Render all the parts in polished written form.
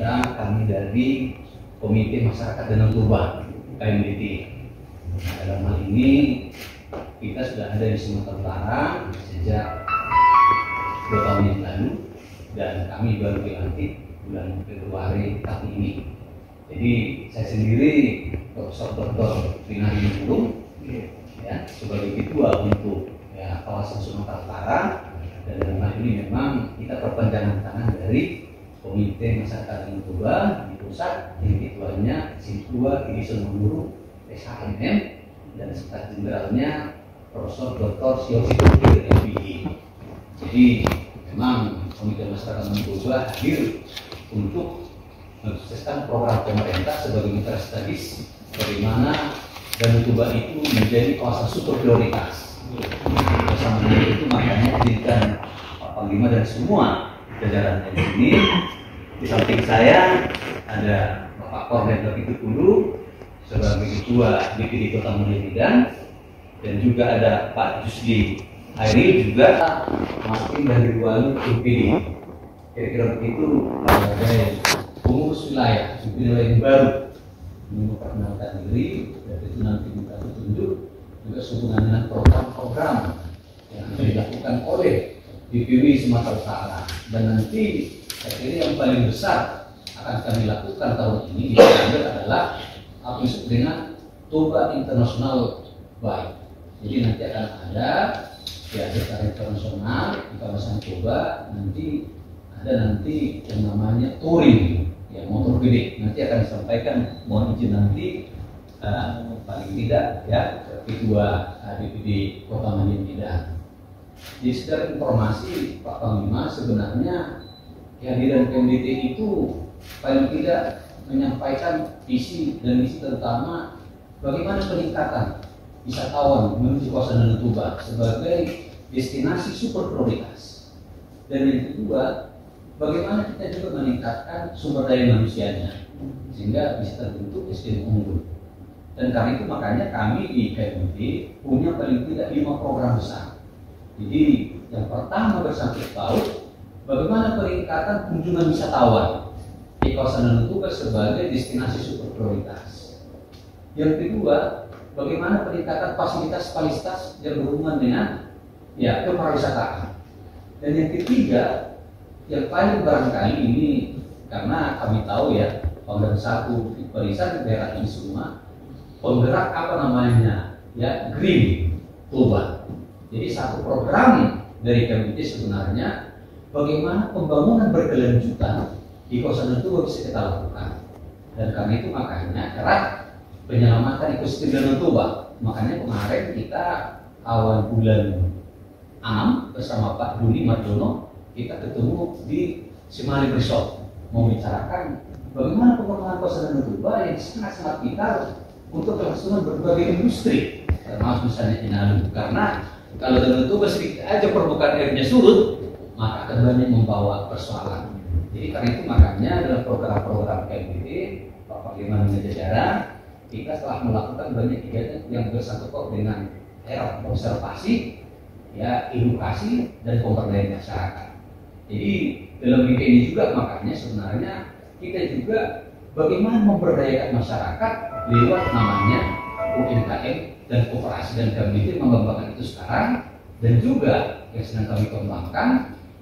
kami dari Komite Masyarakat Danau Toba KMDT. Nah, dalam hal ini kita sudah ada di Sumatera Utara sejak 2 tahun yang lalu, dan kami baru dilantik bulan Februari tahun ini. Jadi saya sendiri Profesor Dr. Pinari Nurung ya, sebagai ketua untuk kawasan Sumatera Utara, dan dalam hal ini memang kita perpanjangan tangan dari Komite Masyarakat Danau Toba di pusat, yang ketuanya Sintua Edison Menurung SHMM, dan sekretaris jenderalnya Profesor Dr. Siosito MPI. Jadi memang Komite Masyarakat Danau Toba hadir untuk mensukseskan program pemerintah sebagai mitra strategis bagaimana Danau Toba itu menjadi kawasan super prioritas. Bersama dengan itu makanya dirikan Pak Panglima dan semua jajaran di sini. Di samping saya ada Bapak Kornet David Tukulu sebagai ketua DPD Kota Mulia Medan, dan juga ada Pak Jusdi Hairi juga masing dari Wali DPD. Kira-kira begitu sebagai pengurus wilayah yang baru memperkenalkan diri, dan itu nanti kita tunjuk juga sehubungan dengan program-program yang akan dilakukan oleh DPW Sumatera Utara. Dan nanti saya kira yang paling besar akan kami lakukan tahun ini di Desember adalah apa yang disebut dengan Toba International Bike. Jadi nanti akan ada acara internasional di kawasan Toba. Nanti ada yang namanya touring ya, motor gede. Nanti akan disampaikan, mohon izin nanti paling tidak ya ketua DPD Kota Mulia Medan. Jadi secara informasi Pak Panglima, sebenarnya kehadiran KMDT itu paling tidak menyampaikan visi dan misi, terutama bagaimana peningkatan wisatawan menuju kawasan Danau Toba sebagai destinasi super prioritas. Dan yang kedua, bagaimana kita juga meningkatkan sumber daya manusianya sehingga bisa terbentuk SDM unggul. Dan karena itu makanya kami di KMDT punya paling tidak 5 program besar. Jadi yang pertama bersangkut paut bagaimana peningkatan kunjungan wisatawan di kawasan Danau Toba sebagai destinasi super prioritas. Yang kedua, bagaimana peningkatan fasilitas yang berhubungan dengan kepariwisataan. Dan yang ketiga, yang paling barangkali ini karena kami tahu ya, founder satu barisan daerah ini semua penggerak Green Toba. Jadi satu program dari KMDT sebenarnya bagaimana pembangunan berkelanjutan di kawasan Danau Toba bisa kita lakukan. Dan karena itu makanya erat penyelamatan ekosistem Danau Toba. Makanya kemarin kita awal bulan 6 bersama Pak Duli Marjono kita ketemu di Simali Resort membicarakan bagaimana pembangunan kawasan Danau Toba yang sangat vital untuk kelangsungan berbagai industri, termasuk misalnya Inalum. Karena kalau Danau Toba sedikit aja permukaan airnya surut, maka akan banyak membawa persoalan. Jadi karena itu makanya dalam program-program KMDT, Pak Panglima dan jajaran, kita telah melakukan banyak kegiatan yang bersangkut dengan era observasi, edukasi dan pemberdayaan masyarakat. Jadi dalam bidang ini juga makanya sebenarnya kita juga bagaimana memberdayakan masyarakat lewat namanya UMKM dan koperasi, dan KMDT mengembangkan itu sekarang. Dan juga yang sedang kami kembangkan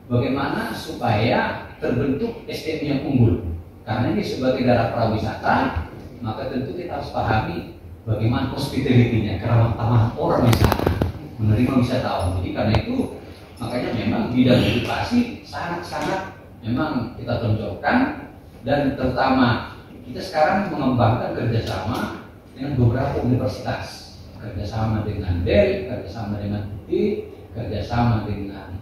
bagaimana supaya terbentuk SDM yang unggul. Karena ini sebagai daerah pariwisata, maka tentu kita harus pahami bagaimana hospitality-nya, keramah tamahan orang di sana menerima wisatawan. Jadi karena itu makanya memang bidang edukasi sangat-sangat memang kita tonjolkan, dan terutama kita sekarang mengembangkan kerjasama dengan beberapa universitas, kerjasama dengan BEL, kerjasama dengan UT, kerjasama dengan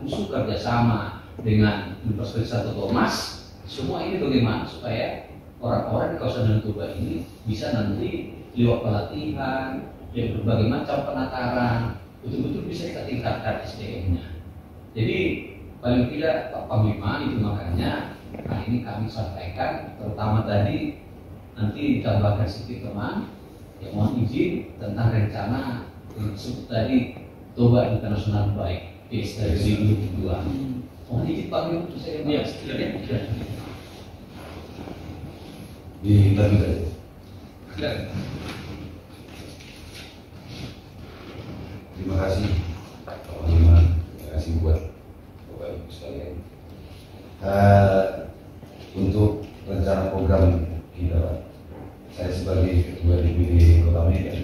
USU, kerjasama dengan Universitas Santo Thomas. Semua ini bagaimana supaya orang-orang di kawasan Danau Toba ini bisa nanti lewat pelatihan, berbagai macam penataran, betul-betul bisa kita tingkatkan SDM-nya. Jadi paling tidak Pak Panglima itu makanya hari ini kami sampaikan, terutama tadi nanti ditambahkan sedikit teman yang mohon izin tentang rencana yang disebut tadi Toba International Bike Days dari 2022. Mohon izin Pak Panglima untuk saya di Tadu tadi. Terima kasih Pak Panglima, terima kasih buat Bapak Ibu sekalian. Untuk rencana program kita, Pak, saya sebagai Ketua DPD Kota Medan,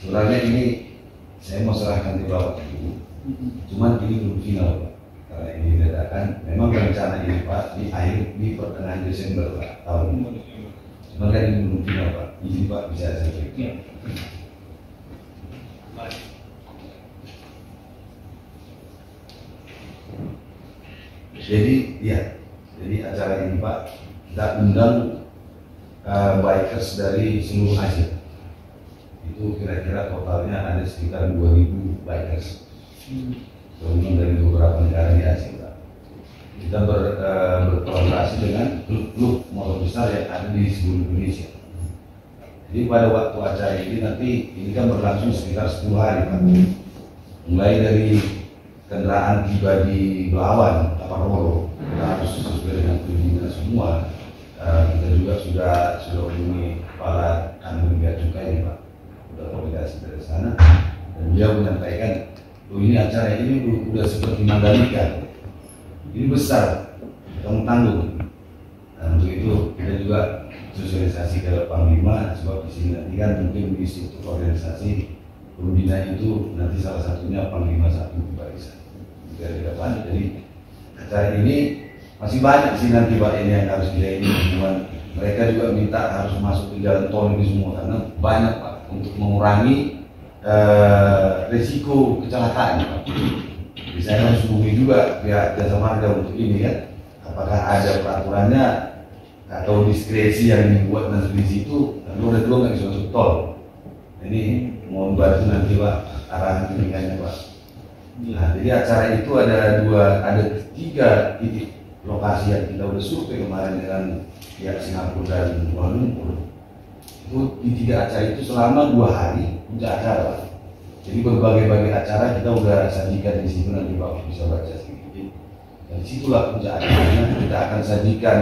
sebenarnya ini saya mau serahkan di Bapak Ibu, cuman ini belum final, Pak. Karena ini dadakan, memang rencana ini Pak di pertengahan Desember Pak, tahun ini. Cuman kan ini belum final Pak, izin Pak bisa saya cerita. Jadi acara ini Pak, kita undang bikers dari seluruh Asia. Itu kira-kira totalnya ada sekitar 2.000 bikers. Gabungan dari beberapa negara di Asia Pak. Kita berkolaborasi dengan klub-klub motor besar yang ada di seluruh Indonesia. Jadi pada waktu acara ini nanti ini kan berlangsung sekitar 10 hari Pak. Mulai dari kendaraan tiba di Belawan, Taparoro, kita harus sesuai dengan perizinan semua. Kita juga sudah hubungi kepala kantor bea cukai Pak, sudah komunikasi dari sana, dan beliau menyampaikan, ini acara ini udah seperti Mandalika, ini besar, kamu tanggung. Nah, untuk itu kita juga sosialisasi ke Panglima, sebab di sini nanti kan mungkin di struktur organisasi pembina itu nanti salah satunya Panglima 1 Barisan dari depan. Jadi acara ini masih banyak sih nanti Pak ini yang harus kita ini, mereka juga minta harus masuk ke jalan tol ini semua karena banyak Pak untuk mengurangi risiko kecelakaan Pak. Jadi saya harus hubungi juga pihak jasa marga untuk ini kan, apakah ada peraturannya atau diskresi yang dibuat nanti di situ, dan roda 2 nggak bisa masuk tol. Ini mohon bantu nanti Pak arahan pemilihannya Pak. Nah, jadi acara itu ada 3 titik lokasi yang kita udah survei kemarin dengan pihak Singapura dan Kuala Lumpur. Itu di 3 acara itu selama 2 hari puncak acara. Jadi berbagai acara kita udah sajikan di situ, nanti Bapak bisa baca sedikit. Dan situlah puncak acaranya, kita akan sajikan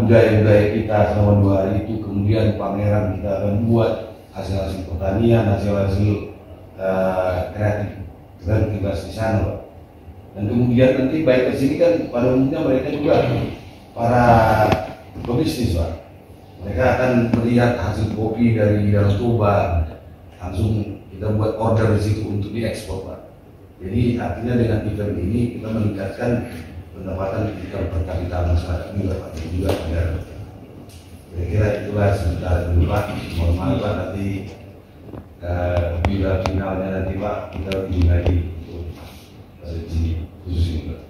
budaya-budaya kita selama 2 hari itu. Kemudian pameran kita akan buat hasil-hasil pertanian, hasil-hasil kreativitas di sana Pak. Dan kemudian nanti baik ke sini kan pada umumnya mereka juga para pebisnis Pak. Mereka akan melihat hasil kopi dari Danau Toba, langsung kita buat order di situ untuk diekspor Pak. Jadi artinya dengan event ini kita meningkatkan pendapatan kita per kapita masyarakat juga Pak. Dan juga agar kira-kira itulah sebentar dulu Pak. Mohon maaf Pak, nanti bila finalnya nanti Pak kita lebih lagi untuk rezeki khusus ini Pak.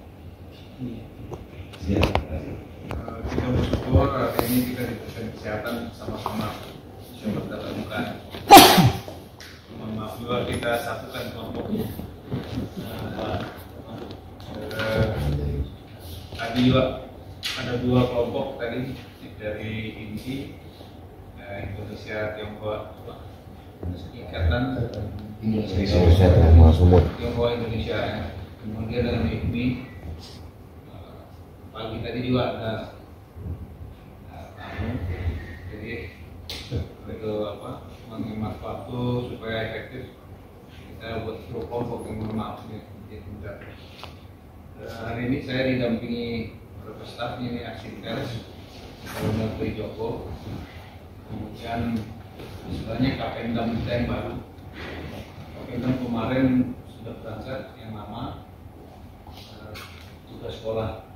Ya, kita bersyukur hari ini kita di kesehatan sama-sama bisa bertatap muka. Mohon maaf juga kita satukan kelompok. Tadi juga ada 2 kelompok tadi dari INSI, Indonesia Tionghoa, Ikatan Indonesia Tionghoa Indonesia. Kemudian dengan IPMI pagi tadi juga ada jadi itu menghemat waktu supaya efektif kita buat grup kelompok yang bermaaf hari ini saya didampingi beberapa staf ini aksi pers Menteri Joko, kemudian istilahnya Kapendam kita yang baru. Kapendam kemarin sudah berangkat yang lama tugas sekolah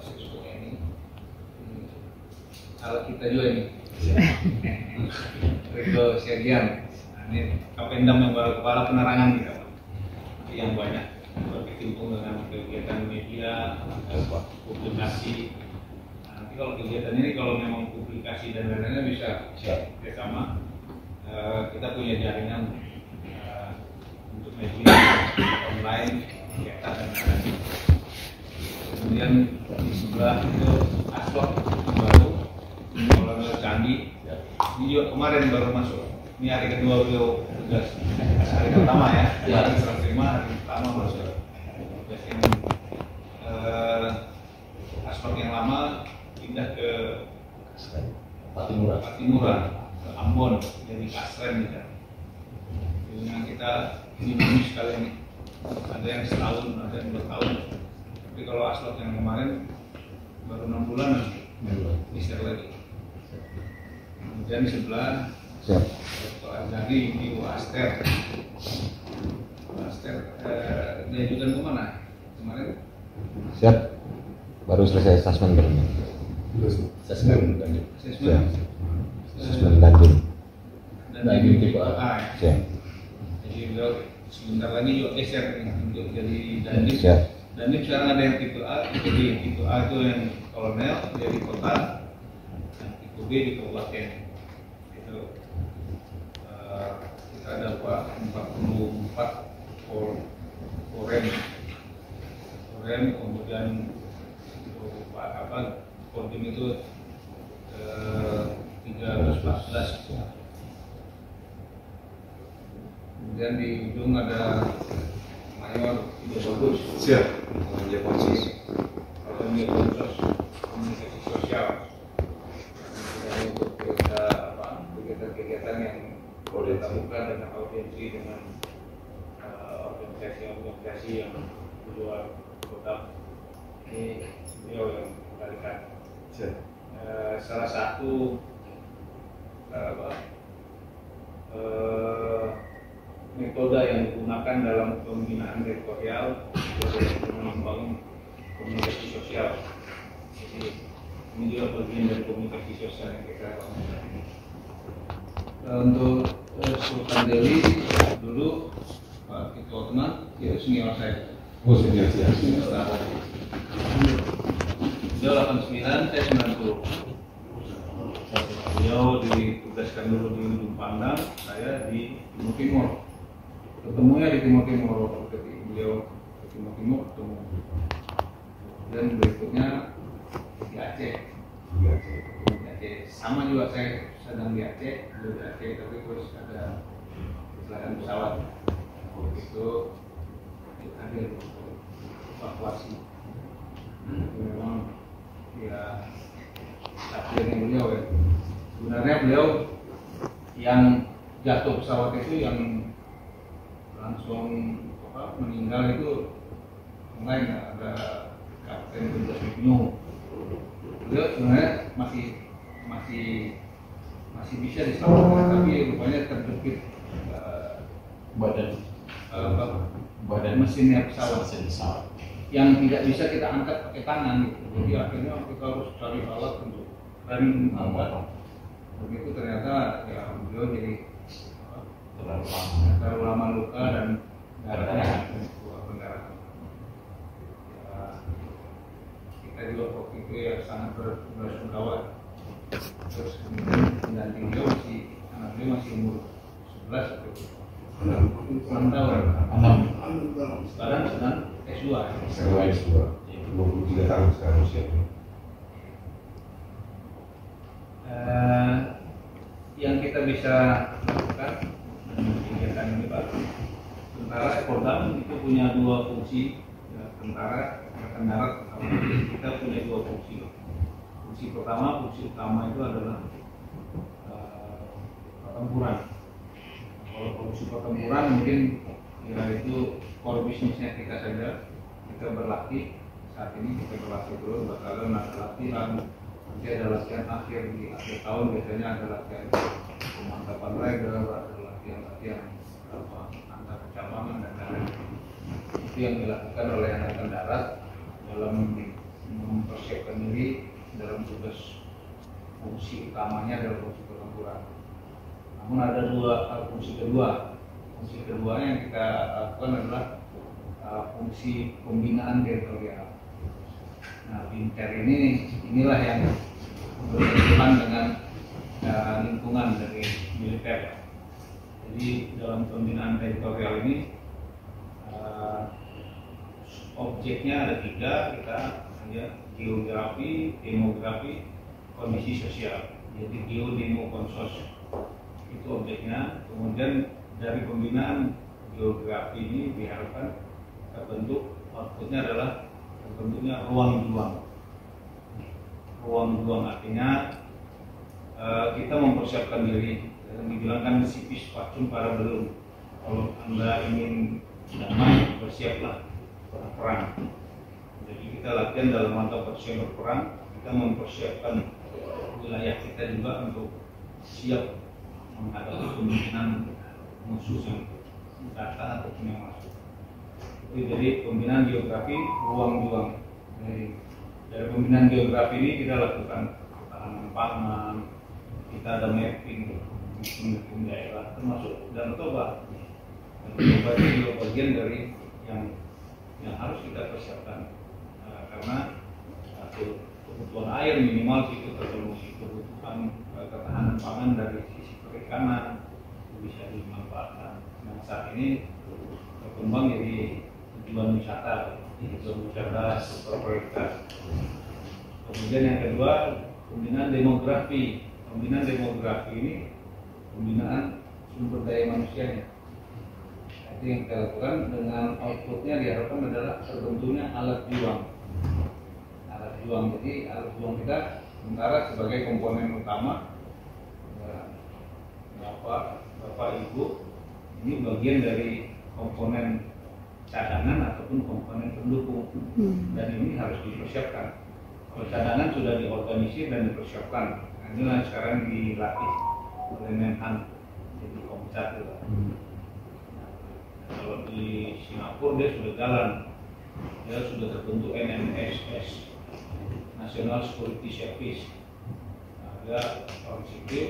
siswa ini. Kalau kita juga ini Riko Sergian, ini Kapendam yang baru, kepala penerangan kita Pak. Yang banyak berkecimpung dengan kegiatan media, publikasi. Nanti kalau kegiatan ini kalau memang publikasi dan lain-lainnya bisa bersama. Kita punya jaringan untuk media online, cetak dan lain-lain. Kemudian di sebelah itu Astor baru, Kolonel Candi. Ini juga kemarin baru masuk. Ini hari kedua beliau tugas. Hari pertama ya, hari serah terima, hari pertama masuk. Tugas yang Astor yang lama Patimuran, ke Ambon, jadi Kasren gitu. Yang kita dinamis sekali ini, ada yang setahun, ada yang 2 tahun. Tapi kalau Aslok yang kemarin baru 6 bulan nanti bisa lagi. Kemudian di sebelah dari Ibu Aster. Aster diajukan kemana kemarin? Siap. Baru selesai asesmen berarti. Asesmen lanjut. Asesmen lanjut. Dan di tipe A. Siap. Jadi beliau sebentar lagi juga geser untuk jadi dandim. Siap. Dandim sekarang ada yang tipe A, tipe B. Tipe A itu yang kolonel, dia di kota. Dan tipe B di kabupaten. Itu kita ada 44 korem, kemudian kodim itu 314. Kemudian di ujung ada mayor bagus. Siap. Komunikasi sosial. Jadi untuk kegiatan yang dilakukan dengan audiensi dengan organisasi yang di luar kota, ini beliau yang mengendalikan. Salah satu metode yang digunakan dalam pembinaan teritorial adalah membangun komunikasi sosial. Jadi ini juga bagian dari komunikasi sosial yang kita lakukan. Untuk Sultan Delhi dulu Pak Ketua Teman, dia senior saya. Oh, senior. Beliau 89, saya 90. Beliau ditugaskan dulu di Ujung Pandang, saya di Timur Timur. Ketemunya di Timur Timur, beliau ke Timur Timur ketemu. Dan berikutnya di Aceh. Di Aceh. Sama juga saya sedang di Aceh, beliau di Aceh, tapi terus ada kecelakaan pesawat. Itu hadir untuk evakuasi. Memang ya takdirnya beliau ya. Sebenarnya beliau yang jatuh pesawat itu yang langsung meninggal itu lain, ada Kapten Guntur Ibnu. Beliau sebenarnya masih bisa diselamatkan, tapi rupanya terjepit badan mesinnya pesawat yang tidak bisa kita angkat pakai tangan gitu. Jadi akhirnya kita harus cari alat untuk rem angkat. Begitu ternyata ya beliau jadi terlalu lama luka dan darahnya keluar pendarahan. Ya, kita juga waktu itu ya sangat bersungkawa. Terus kemudian pengganti beliau anak beliau masih umur 11 atau 6 tahun. Sekarang sedang S2. Sekarang S2. 23 tahun sekarang usianya. Yang kita bisa lakukan kegiatan ini Pak, tentara Kodam itu punya 2 fungsi ya, tentara angkatan darat. Kita punya 2 fungsi. Fungsi pertama, fungsi utama itu adalah pertempuran. Kalau fungsi pertempuran mungkin ya itu core bisnisnya kita saja. Kita berlatih saat ini, kita berlatih terus, bakalan ada latihan. Nanti ada latihan akhir di akhir tahun, biasanya ada latihan pemantapan rider, ada latihan antar kecabangan dan lain-lain. Itu yang dilakukan oleh Angkatan Darat dalam mempersiapkan diri dalam tugas fungsi utamanya adalah fungsi pertempuran. Namun ada fungsi kedua. Fungsi kedua yang kita lakukan adalah fungsi pembinaan teritorial. Nah, Binter inilah yang berhubungan dengan lingkungan dari militer. Jadi dalam pembinaan teritorial ini objeknya ada 3, kita hanya geografi, demografi, kondisi sosial. Jadi geo, demo, konsos itu objeknya. Kemudian dari pembinaan geografi ini diharapkan terbentuk, outputnya adalah terbentuknya ruang juang. Ruang juang artinya kita mempersiapkan diri. Yang dibilang kan sipis pacung para belum. Kalau Anda ingin damai, bersiaplah perang. Jadi kita latihan dalam rangka persiapan berperang. Kita mempersiapkan wilayah kita juga untuk siap menghadapi kemungkinan musuh yang datang ataupun yang masuk. Jadi pembinaan geografi ruang juang. Dari pembinaan geografi ini kita lakukan ketahanan pangan, kita ada mapping daerah termasuk Danau Toba. Danau Toba itu juga bagian dari yang harus kita persiapkan karena kebutuhan air minimal itu terpenuhi, kebutuhan ketahanan pangan dari sisi perikanan bisa dimanfaatkan. Nah, saat ini berkembang jadi tujuan wisata super prioritas. Kemudian yang kedua, pembinaan demografi. Pembinaan demografi ini pembinaan sumber daya manusianya. Itu yang kita lakukan dengan outputnya diharapkan adalah terbentuknya alat juang. Alat juang, jadi alat juang kita sementara sebagai komponen utama. Bapak Ibu, ini bagian dari komponen cadangan ataupun komponen pendukung, dan ini harus dipersiapkan. Kalau cadangan sudah diorganisir dan dipersiapkan, inilah sekarang dilatih oleh Menhan jadi Komcat. Kalau di Singapura dia sudah jalan, dia sudah terbentuk NMSS, National Security Service. Dia orang sipil,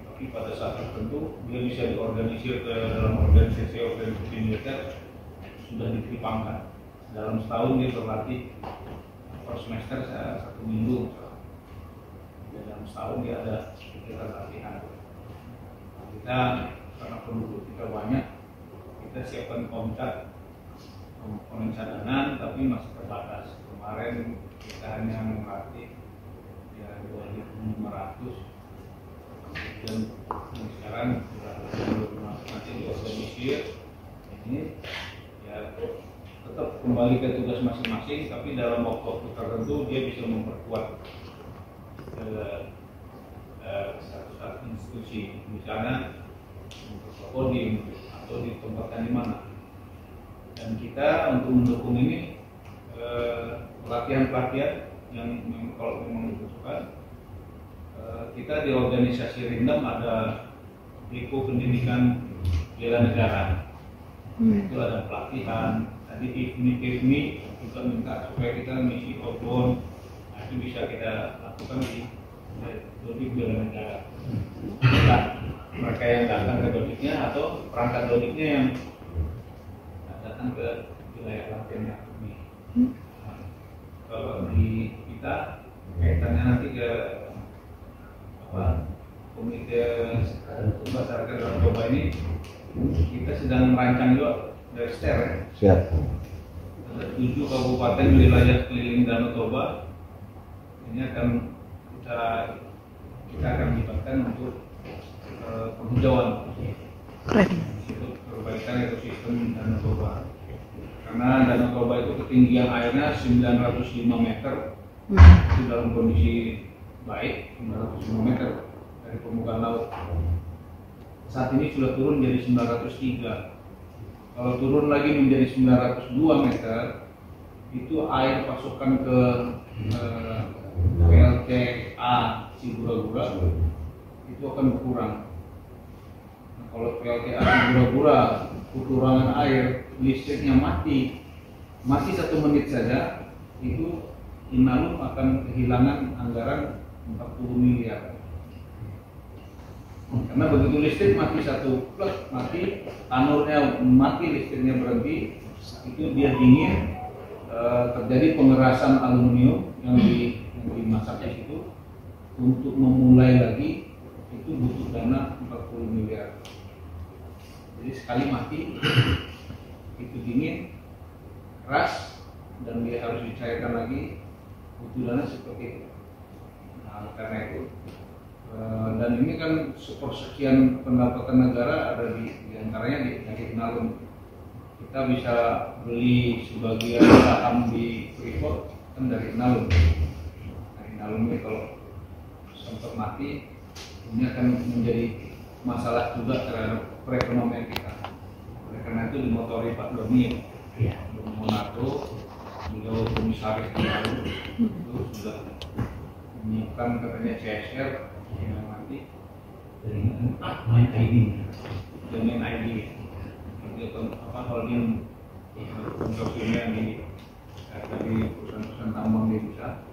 tapi pada saat tertentu dia bisa diorganisir ke dalam organisasi militer, sudah diberi pangkat. Dalam setahun dia berlatih per semester 1 minggu. Dalam setahun dia ada kegiatan latihan. Kita karena penduduk kita banyak, kita siapkan komponen cadangan, tapi masih terbatas. Kemarin kita hanya melatih ya 2.500. Dan sekarang sudah nanti diorganisir ini ya tetap kembali ke tugas masing-masing, tapi dalam waktu tertentu dia bisa memperkuat satu institusi, misalnya untuk kodim atau ditempatkan di mana. Dan kita untuk mendukung ini pelatihan-pelatihan yang kalau memang dibutuhkan. Kita di organisasi Rindam ada Eko Pendidikan Bela Negara. Itu ada pelatihan. Tadi IFMI juga minta supaya kita misi outbound. Nah, itu bisa kita lakukan di Dodik Bela Negara. Nah, mereka yang datang ke Dodiknya atau perangkat Dodiknya yang datang ke wilayah latihan IFMI. Kalau di kita kaitannya nanti ke Komite Masyarakat Danau Toba ini kita sedang merancang juga dari STER. Siap. Ada 7 kabupaten wilayah keliling Danau Toba. Ini akan kita akan libatkan untuk penghijauan. Untuk perbaikan ekosistem Danau Toba. Karena Danau Toba itu ketinggian airnya 905 meter. Itu dalam kondisi baik, 905 meter dari permukaan laut. Saat ini sudah turun jadi 903. Kalau turun lagi menjadi 902 meter, itu air pasokan ke PLTA Sigura-Gura itu akan berkurang. Nah, kalau PLTA Sigura-Gura kekurangan air, listriknya mati 1 menit saja, itu Inalum akan kehilangan anggaran 40 miliar. Karena begitu listrik mati 1 plug, mati, tanurnya mati, listriknya berhenti, itu dia dingin, terjadi pengerasan aluminium yang dimasak di situ. Untuk memulai lagi itu butuh dana 40 miliar. Jadi sekali mati itu dingin, keras, dan dia harus dicairkan lagi, butuh dana seperti itu. Nah, karena itu dan ini kan sepersekian pendapatan negara ada di antaranya di Inalum. Kita bisa beli sebagian saham di Freeport kan dari Inalum. Nah, Inalum ini kalau sempat mati ini akan menjadi masalah juga terhadap perekonomian kita. Oleh karena itu dimotori Pak Doni, Doni Monardo, beliau komisaris baru itu sudah menyiapkan katanya CSR yang nanti main ID. domain ID, itu holding konsorsiumnya dari perusahaan-perusahaan tambang di Indonesia.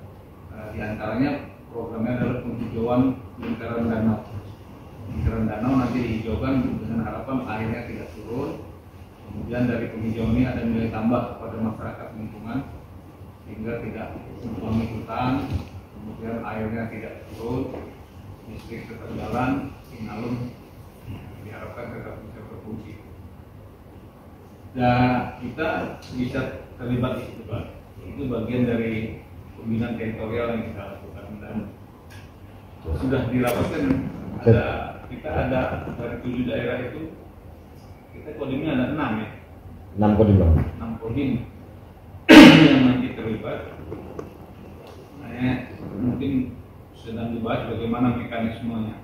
Di antaranya programnya adalah penghijauan lingkaran danau. Lingkaran danau nanti dihijaukan dengan harapan airnya tidak turun. Kemudian dari penghijauan ini ada nilai tambah kepada masyarakat lingkungan sehingga tidak membuangi hutan. Kemudian airnya tidak turun, listrik tetap jalan, inalum diharapkan tetap bisa berfungsi. Dan kita bisa terlibat di situ, Pak. Itu bagian dari pembinaan teritorial yang kita lakukan dan sudah dirapatkan. Kita ada dari 7 daerah itu, kita kodimnya ada 6 ya. 6 kodim bang. 6 kodim yang nanti terlibat. Mungkin sedang dibahas bagaimana mekanismenya,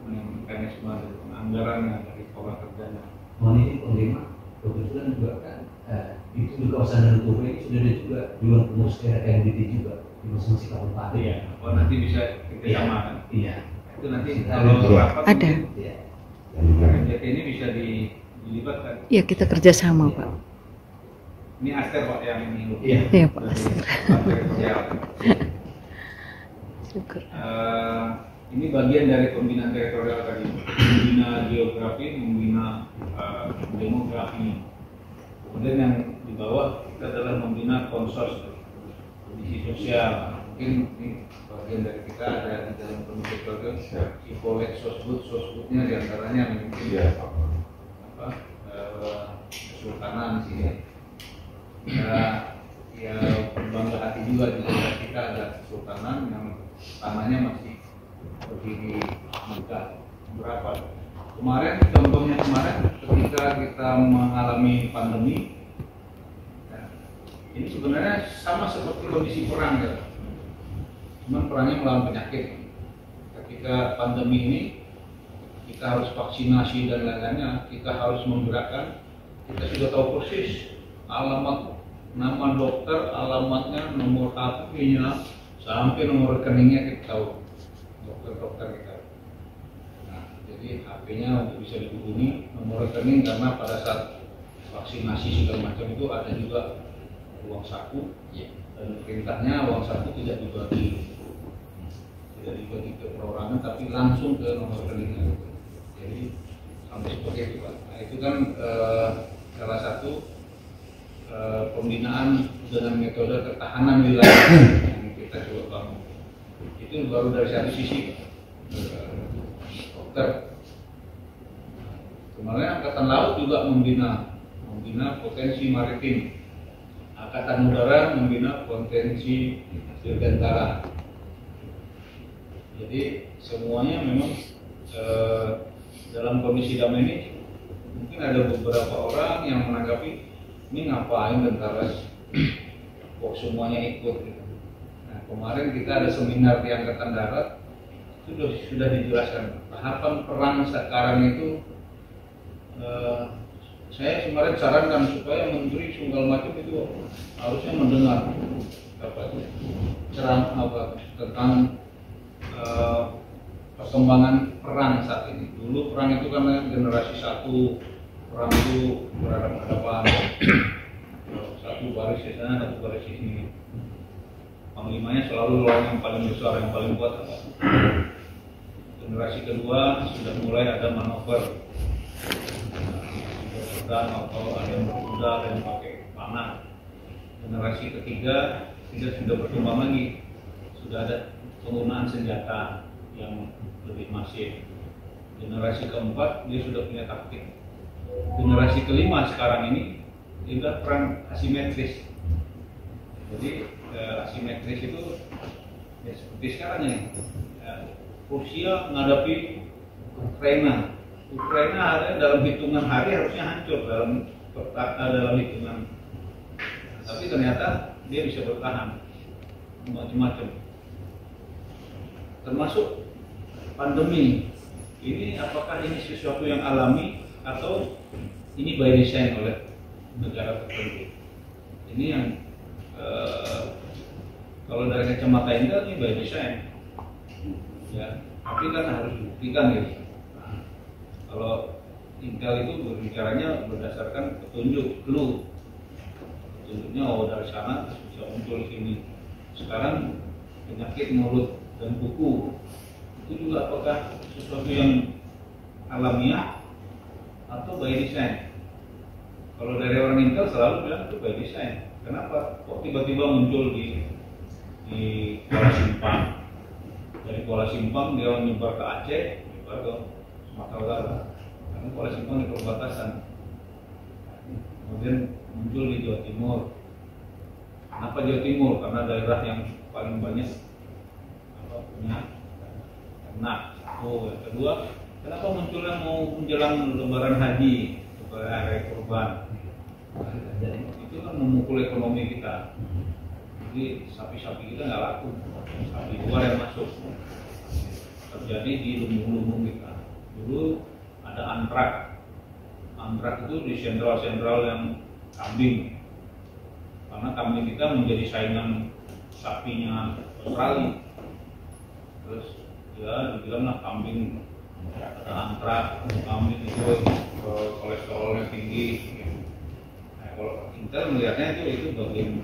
mekanisme anggarannya dari pola kerjanya. Ini penglima kebetulan juga kan itu di kawasan Danau Toba ini sudah ada juga Dewan Pengurus Daerah KMDT juga di masing-masing kabupaten. Iya. Oh nanti bisa kita samakan. Iya. Itu nanti Iya. kalau rapat Ada. Iya. KMDT ini bisa dilibatkan. Ya kita kerjasama Pak. Ini Aster Pak yang ini. Iya. Iya Pak. Ya. Syukur. Ini bagian dari pembinaan teritorial tadi, membina geografi, membina demografi. Kemudian yang di bawah kita adalah membina konsorsium kondisi sosial. Mungkin ini bagian dari kita ada di dalam pembinaan teritorial, Ipolek sosbudnya diantaranya mungkin kesultanan di sini. Ya berbangga hati juga di daerah kita ada kesultanan yang tanahnya masih berdiri megah. Berapa? Kemarin contohnya ketika kita mengalami pandemi, ini sebenarnya sama seperti kondisi perang ya. Cuman perangnya melawan penyakit. Ketika pandemi ini kita harus vaksinasi dan lain-lainnya, kita harus menggerakkan. Kita sudah tahu persis alamat, nama dokter, alamatnya, nomor HP-nya, sampai nomor rekeningnya kita tahu. Dokter kita. Nah, jadi HP-nya untuk bisa dihubungi, nomor rekening karena pada saat vaksinasi segala macam itu ada juga uang saku, dan perintahnya uang saku tidak dibagi ke perorangan, tapi langsung ke nomor rekeningnya. Jadi sampai seperti itu Pak. Nah, itu kan salah satu pembinaan dengan metode ketahanan wilayah yang kita coba bangun. Itu baru dari satu sisi dokter. Kemarin Angkatan Laut juga membina potensi maritim. Angkatan Udara membina potensi dirgantara. Jadi semuanya memang dalam kondisi damai ini mungkin ada beberapa orang yang menanggapi ini ngapain tentara kok semuanya ikut gitu. Nah, kemarin kita ada seminar di Angkatan Darat itu sudah dijelaskan tahapan perang sekarang itu. Saya kemarin sarankan supaya menteri segala macam itu harusnya mendengar ceramah tentang perkembangan perang saat ini. Dulu perang itu kan generasi satu, perang itu berhadapan-hadapan, satu baris di sana, satu baris di sini. Panglimanya selalu lawan yang paling besar, yang paling kuat. Generasi kedua sudah mulai ada manuver, atau ada yang berkuda, ada yang pakai panah. Generasi ketiga sudah berkembang lagi, sudah ada penggunaan senjata yang lebih masif. Generasi keempat dia sudah punya taktik. Generasi kelima sekarang ini juga perang asimetris. Jadi asimetris itu ya seperti sekarang ini. Rusia menghadapi Ukraina. Ukraina ada dalam hitungan hari harusnya hancur dalam hitungan. Tapi ternyata dia bisa bertahan macam-macam. Termasuk pandemi ini apakah ini sesuatu yang alami atau ini by design oleh negara tertentu? Ini yang kalau dari kacamata Intel ini by design, ya. Tapi kan harus dibuktikan gitu. Nah, kalau Intel itu berbicaranya berdasarkan petunjuk, clue. Petunjuknya dari sana terus bisa muncul sini. Sekarang penyakit mulut dan kuku itu juga apakah sesuatu yang alamiah atau by design? Kalau dari orang Intel selalu bilang itu by design. Kenapa? Kok tiba-tiba muncul di Kuala Simpang? Dari Kuala Simpang dia menyebar ke Aceh, menyebar ke Sumatera Utara. Karena Kuala Simpang di perbatasan. Kemudian muncul di Jawa Timur. Kenapa Jawa Timur? Karena daerah yang paling banyak punya ternak. Yang kedua, kenapa munculnya mau menjelang Lebaran Haji, hari kurban? Itu kan memukul ekonomi kita. Jadi sapi-sapi kita nggak laku, sapi luar yang masuk. Terjadi di lumbung-lumbung kita. Dulu ada antrak itu di sentral-sentral yang kambing. Karena kambing kita menjadi saingan sapinya Australia. Terus ya dibilanglah kambing ada antrak, kambing itu kolesterolnya tinggi. Nah, kalau Intel melihatnya itu bagian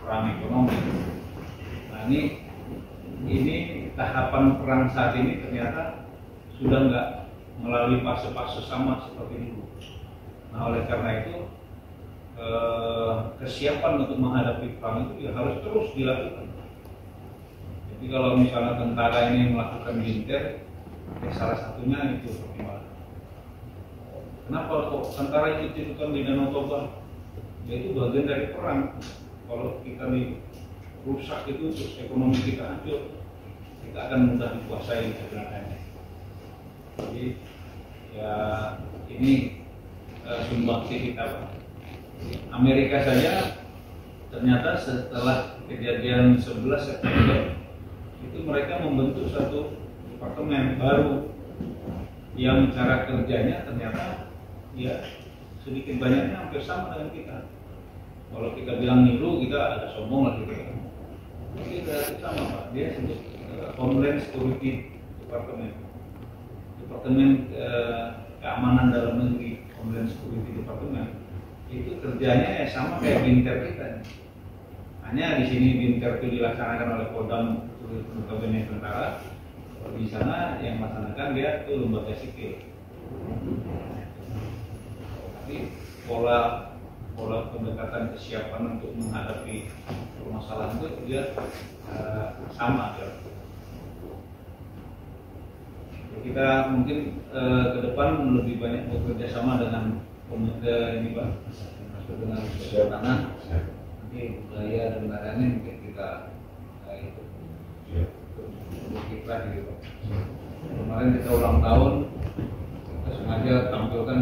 perang ekonomi. Nah ini tahapan perang saat ini ternyata sudah nggak melalui fase-fase sama seperti dulu. Nah oleh karena itu kesiapan untuk menghadapi perang itu ya harus terus dilakukan. Jadi kalau misalnya tentara ini melakukan ginter, salah satunya itu pertimbangan. Kenapa kok tentara itu dilakukan di Danau Toba? Ya itu bagian dari perang. Kalau kita rusak itu terus ekonomi kita hancur, kita akan mudah dikuasai sebenarnya. Jadi ya ini sumbangsi kita, Pak. Amerika saja ternyata setelah kejadian 11 September itu mereka membentuk satu departemen baru yang cara kerjanya ternyata ya sedikit banyaknya hampir sama dengan kita. Kalau kita bilang niru, kita agak sombong lah gitu. Tapi relatif sama, Pak. Dia sebut Homeland Security Department, Departemen Keamanan Dalam Negeri, Homeland Security Department. Itu kerjanya sama kayak binter kita. Hanya di sini binter itu dilaksanakan oleh Kodam Kabinet Tentara. Kalau di sana yang melaksanakan dia itu lembaga sipil. Tapi pola pendekatan kesiapan untuk menghadapi permasalahan itu dia sama. Ya. Kita mungkin ke depan lebih banyak bekerja sama dengan pemuda ini, Pak, dengan tanah. Nanti budaya dan lain-lain mungkin kita itu kita gitu. Kemarin kita ulang tahun, kita sengaja tampilkan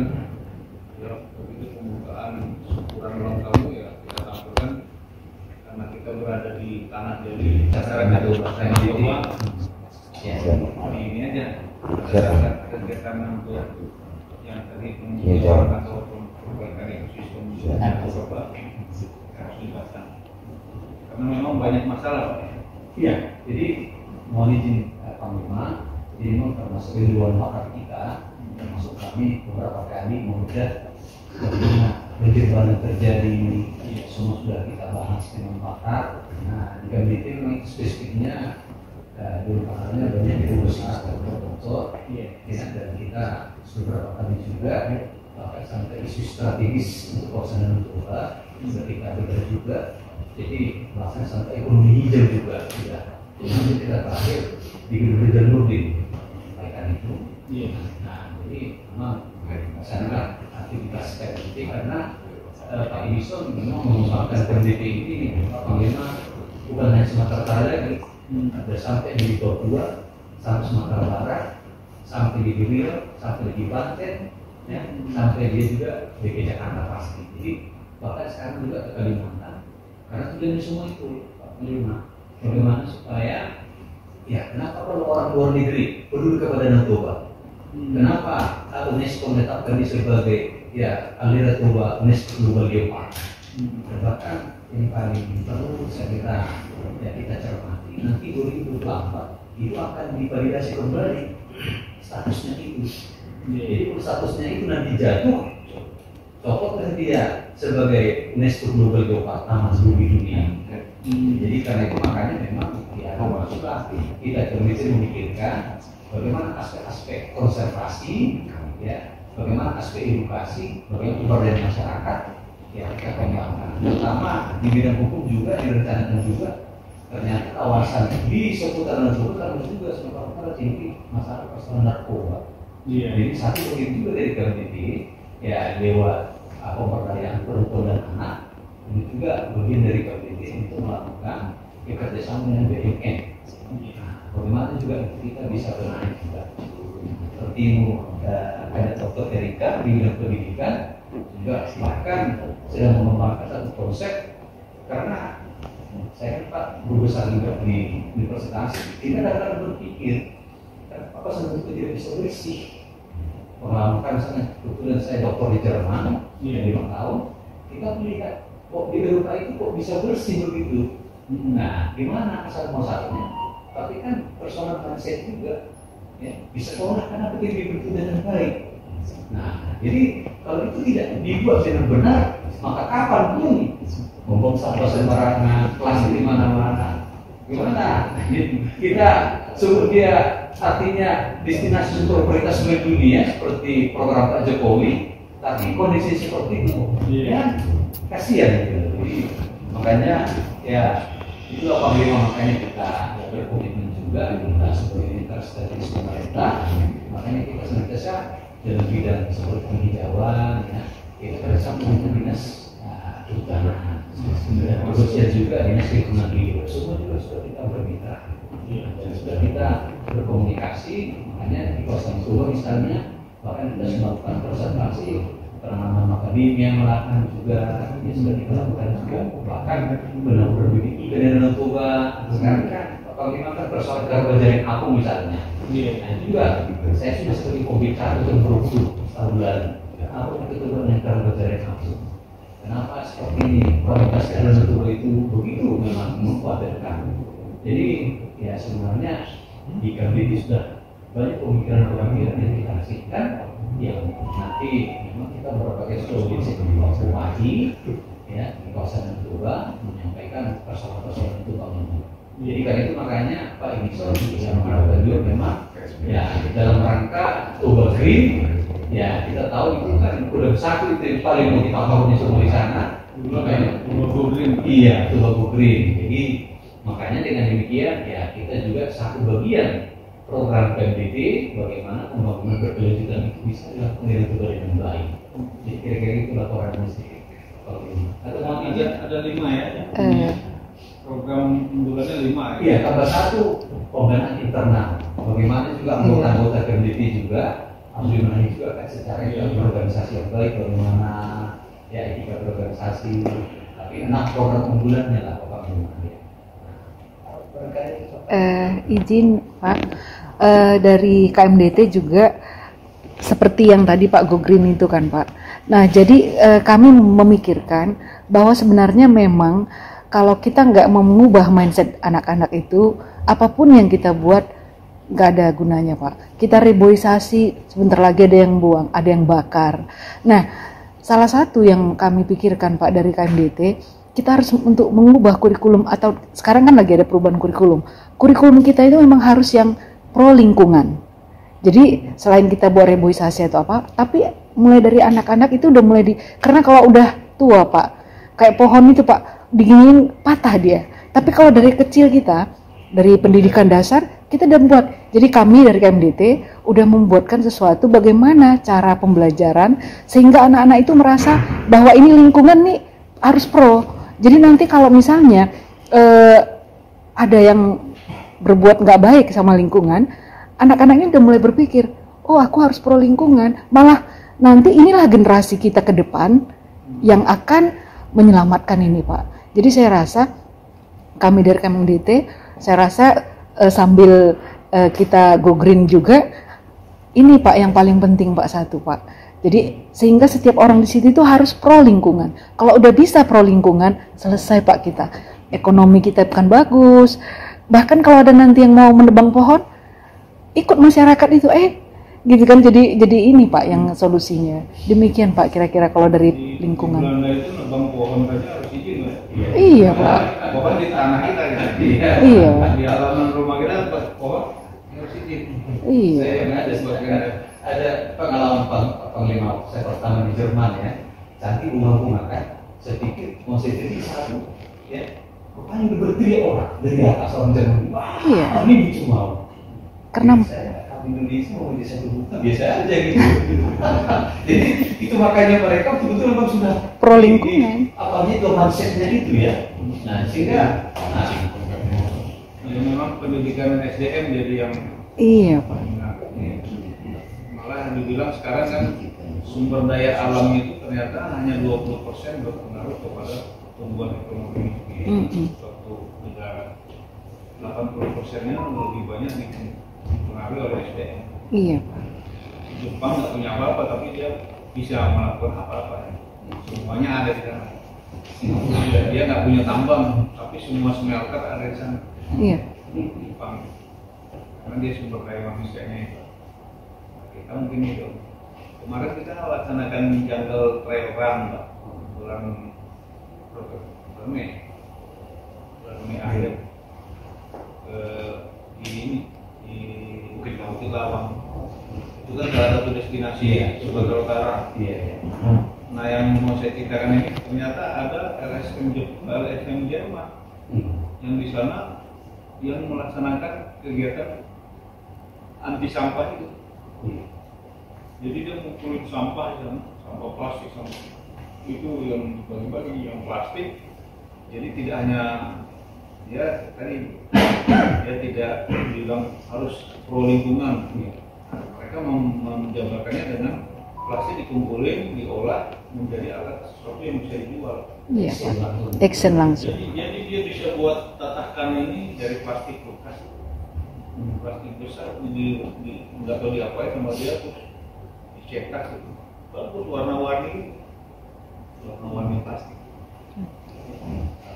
ya begitu pembukaan syukuran ulang tahun ya kita tampilkan karena kita berada di tanah jadi masyarakat Jawa. Ya, ini aja kegiatan untuk yang tadi pembukaan atau perbaikan ekosistem coba harus dipasang karena memang banyak masalah, Pak. Iya, jadi mohon izin Panglima, ini memang termasuk ribuan pakar kita, termasuk kami beberapa kali mengudah bagaimana banjir bandang terjadi ini semua sudah kita bahas dengan pakar. Nah di kabinet memang spesifiknya dulu pakarnya banyak diurus dokter, dan kita beberapa kali juga bahkan sampai isu strategis untuk kawasan Toba ketika kita juga. Jadi bahkan sampai ekonomi hijau juga sudah. Jadi kita terakhir di Gubernur Nurdin sampaikan itu. Nah jadi memang sana aktivitas PDT karena Pak Idison memang mengembangkan PDT ini bagaimana bukan hanya Sumatera Utara lagi, ada sampai di Papua, sampai Sumatera Barat, sampai di Riau, sampai di Banten, ya, sampai dia juga DKI Jakarta pasti. Jadi bahkan sekarang juga ke Kalimantan. Karena tujuannya semua itu Pak Panglima, bagaimana supaya Ya, kenapa kalau orang luar negeri peduli kepada Danau Toba? Kenapa UNESCO menetapkan ini sebagai ya aliran Toba UNESCO Global Geopark? Bahkan yang paling perlu saya kira ya kita cermati nanti 2024 itu akan divalidasi kembali statusnya itu. Jadi kalau statusnya itu nanti jatuh, cocok kan dia sebagai UNESCO Global Geopark Taman Bumi Dunia. Jadi karena itu makanya memang ya maksudnya kita mesti memikirkan bagaimana aspek-aspek konservasi, ya, bagaimana aspek edukasi, bagaimana pemberdayaan masyarakat, ya kita kembangkan. Terutama di bidang hukum juga direncanakan juga ternyata kawasan di seputaran termasuk juga sementara tinggi masalah persoalan narkoba. Jadi satu begitu juga dari KMDT, ya lewat pemberdayaan perempuan dan anak, ini juga bagian dari KMDT untuk melakukan kerjasama dengan BUMN. Bagaimana juga kita bisa bermain juga seperti ada Dr. Erika di bidang pendidikan juga bahkan sedang mengembangkan satu konsep karena saya kan Pak guru besar juga di universitas kita kadang-kadang berpikir apa sebenarnya itu tidak bisa bersih mengalami misalnya kebetulan saya dokter di Jerman 5 tahun kita melihat kok di Eropa itu kok bisa bersih begitu. Nah gimana asal muasalnya tapi kan persoalan mindset juga ya, bisa sekolah karena begini begitu dengan baik. Nah, jadi kalau itu tidak dibuat dengan benar, maka kapan pun membuang sampah sembarangan, plastik di mana-mana, gimana? Kita sebut dia artinya destinasi super prioritas dunia seperti program Pak Jokowi, tapi kondisi seperti itu, ya kasihan gitu. Jadi makanya ya itulah bagaimana makanya kita berkomitmen juga kita sebagai strategis pemerintah, makanya kita senantiasa dalam bidang seperti penghijauan, ya, kita bersama dengan dinas kehutanan, khususnya juga dinas lingkungan hidup, semua juga sudah kita bermitra, dan sudah kita berkomunikasi, makanya di kawasan Toba misalnya, bahkan kita melakukan konservasi, penanaman macadamia melakukan juga, ya sudah kita lakukan juga, bahkan benar-benar bidik ikan di Danau Toba, sekarang kan bagaimana persoalan garba jaring apung misalnya. Nah juga saya sudah seperti komputer untuk berukur tahun lalu. Apa itu dengan garba jaring apung? Kenapa seperti ini? Kualitas Danau Toba itu begitu memang mengkhawatirkan. Jadi ya sebenarnya di KMDT sudah banyak pemikiran-pemikiran yang kita hasilkan yang nanti memang kita berbagai solusi informasi ya di kawasan Danau Toba menyampaikan persoalan-persoalan itu bangun. Jadi karena itu makanya Pak Inison yang mengharapkan juga memang ya dalam rangka Toba Green ya kita tahu itu kan udah satu itu yang paling motivatornya semua di sana. Makanya Toba Green. Iya Toba Green. Jadi makanya dengan demikian ya kita juga satu bagian program PMDT bagaimana pembangunan berkelanjutan itu bisa dilakukan dengan Toba dengan baik. Jadi kira-kira itu laporan mesti. Atau mau ada 5 ya? Program unggulannya 5 ya? Iya, tambah 1 pembinaan internal. Bagaimana juga anggota-anggota KMDT juga harus dimenangi juga kan secara berorganisasi yang baik, bagaimana ya etika berorganisasi. Tapi 6 program unggulannya lah Bapak Bumani. Izin Pak, dari KMDT juga seperti yang tadi Pak Gogreen itu kan Pak. Nah jadi kami memikirkan bahwa sebenarnya memang kalau kita nggak mengubah mindset anak-anak itu, apapun yang kita buat nggak ada gunanya Pak. Kita reboisasi, sebentar lagi ada yang buang, ada yang bakar. Nah, salah satu yang kami pikirkan Pak dari KMDT, kita harus untuk mengubah kurikulum atau sekarang kan lagi ada perubahan kurikulum. Kurikulum kita itu memang harus yang pro lingkungan. Jadi selain kita buat reboisasi atau apa, tapi mulai dari anak-anak itu udah mulai karena kalau udah tua Pak, kayak pohon itu Pak, diginiin patah dia. Tapi kalau dari kecil kita, dari pendidikan dasar, kita udah buat. Jadi kami dari KMDT udah membuatkan sesuatu bagaimana cara pembelajaran sehingga anak-anak itu merasa bahwa ini lingkungan nih harus pro. Jadi nanti kalau misalnya ada yang berbuat nggak baik sama lingkungan, anak-anaknya udah mulai berpikir, oh aku harus pro lingkungan. Malah nanti inilah generasi kita ke depan yang akan menyelamatkan ini Pak. Jadi saya rasa kami dari KMDT, saya rasa sambil kita go green juga, ini Pak yang paling penting Pak, satu Pak. Jadi sehingga setiap orang di situ itu harus pro lingkungan. Kalau udah bisa pro lingkungan, selesai Pak kita. Ekonomi kita kan bagus. Bahkan kalau ada nanti yang mau menebang pohon, ikut masyarakat itu, gitu kan, jadi ini Pak yang solusinya. Demikian Pak kira-kira kalau dari lingkungan. Di Belanda itu nebang pohon saja harus izin ya. Iya Pak. Pohon di tanah kita ya. Iya. Di halaman rumah kita pohon harus izin. Iya. Saya yang ada pengalaman Panglima saya pertama di Jerman ya. Cantik bunga-bunga kan. Saya pikir konsepnya di satu ya. Rupanya udah berteriak orang dari atas orang Jerman. Wah, Iya. ini lucu mau. Karena Saya Indonesia mau jadi satu bukan biasa aja gitu. Jadi itu makanya mereka betul-betul memang sudah pro lingkungan. apalagi itu mindsetnya itu ya. Nah sehingga Ya, memang pendidikan SDM jadi yang Iya Pak. malah dibilang sekarang kan sumber daya alam itu ternyata hanya 20% berpengaruh kepada pertumbuhan ekonomi di suatu negara. 80%-nya lebih banyak dipengaruhi oleh SDM. Iya Pak. Jepang nggak punya apa-apa tapi dia bisa melakukan apa-apa. Semuanya ada di sana. Dia nggak punya tambang tapi semua smelter ada di sana. Iya. Jepang karena dia sumber daya manusianya itu. Kita mungkin itu. Kemarin kita laksanakan jungle trail run Pak, bulan Mei akhir di Bukit Lawang. Itu kan salah satu destinasi Sumatera Utara. iya. Nah yang mau saya ceritakan ini ternyata ada LSM Jerman yang di sana yang melaksanakan kegiatan anti sampah itu. Jadi dia ngumpulin sampah di sana, sampah plastik, sampah itu yang dibagi-bagi, yang plastik. Jadi tidak hanya dia tadi dia tidak bilang harus pro lingkungan. Mereka menjabarkannya dengan plastik dikumpulin, diolah menjadi alat sesuatu yang bisa dijual. Iya. Action langsung. Jadi dia bisa buat tatakan ini dari plastik bekas, plastik besar, nggak tahu diapain sama dia terus dicetak gitu. Bagus warna-warni plastik.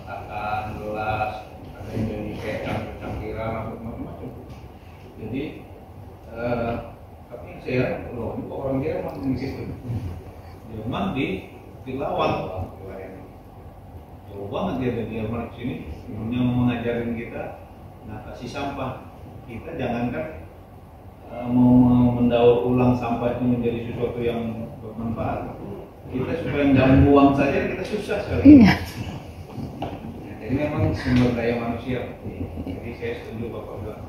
Tatakan, gelas, ada yang dari kayak cangkiran, macam-macam. Jadi tapi saya loh, kok orang Jerman di situ. Jerman di Lawang. Jauh banget dia dari Jerman ke sini, punya mengajarin kita mengatasi sampah. Kita jangankan mau mendaur ulang sampah itu menjadi sesuatu yang bermanfaat. Kita supaya nggak buang saja kita susah sekali. Iya. Jadi memang sumber daya manusia. Jadi saya setuju Bapak bilang.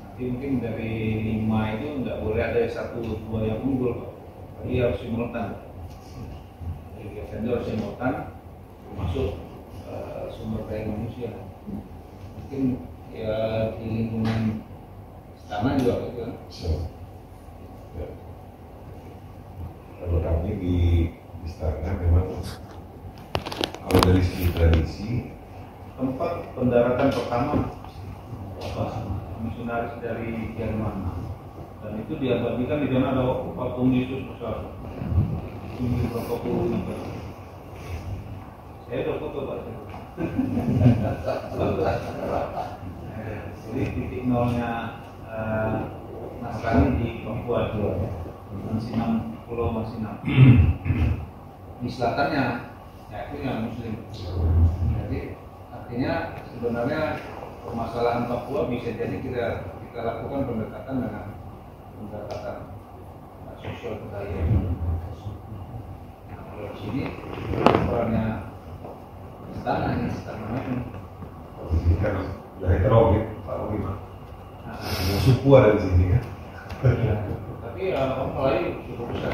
Nanti mungkin dari 5 itu nggak boleh ada 1-2 yang unggul Pak. Jadi harus simultan. Jadi biasanya harus simultan termasuk sumber daya manusia. Mungkin ya di lingkungan istana juga gitu kan. Ya. Kalau kami di istana memang kalau dari segi tradisi Tempat pendaratan pertama misionaris dari Jerman, dan itu diabadikan di sana ada patung Yesus besar, tinggi berapa puluh meter. Saya udah foto Pak. Jadi titik nolnya naskah di Papua juga, Mansinam, Pulau Mansinam. Di selatannya, ya itu yang Muslim. Jadi artinya sebenarnya permasalahan Papua bisa jadi kita lakukan pendekatan dengan pendekatan sosial budaya. Nah, kalau di sini perannya istana ini kan sudah heterogen Pak Bima. Semua suku ada di sini kan. Tapi orang Melayu cukup besar.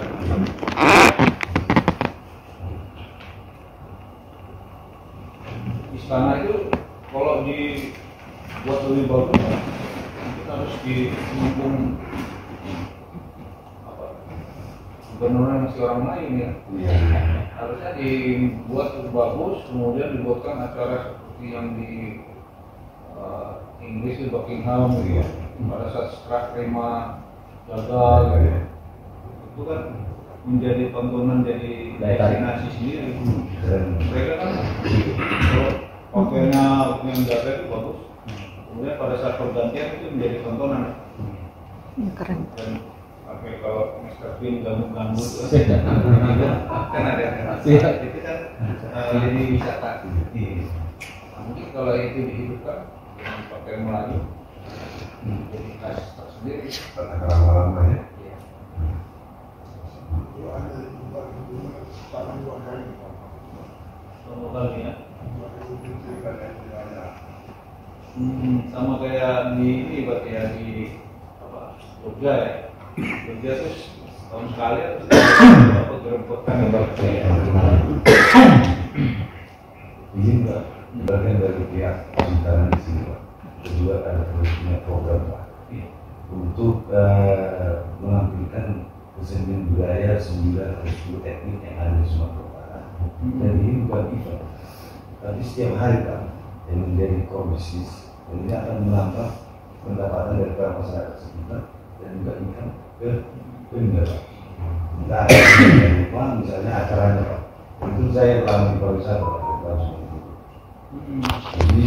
Istana itu kalau dibuat lebih bagus, kita harus didukung gubernurnya masih orang lain ya. Harusnya dibuat lebih bagus, kemudian dibuatkan acara seperti yang di Inggris di Buckingham gitu ya. Pada saat serah terima gagal gitu. Itu kan menjadi tontonan, jadi destinasi sendiri. Mereka kan kalau pakainya yang data itu bagus. Kemudian pada saat pergantian itu menjadi tontonan. Keren. Dan pakai kalau Mr. Bean ganggu-ganggu itu kan ada itu kan jadi wisata. Mungkin kalau itu dihidupkan dengan pakai Melayu jadi khas tersendiri. Karena lama-lama ya. Lokal ya. Sama kayak di ini berarti ya di apa Jogja ya. Jogja terus tahun sekali atau apa gerempotan Izin Pak, bagian dari pihak Kehutanan di sini Pak, kedua ada punya program Pak untuk menampilkan kesenian budaya 9 atau 10 etnik yang ada di Sumatera Utara. Dan ini bukan event, tapi setiap hari Pak yang menjadi core business, dan ini akan menambah pendapatan dari para masyarakat sekitar dan juga income ke negara. Kita akan lupa misalnya acaranya Pak, itu saya lama di pariwisata Pak. Jadi,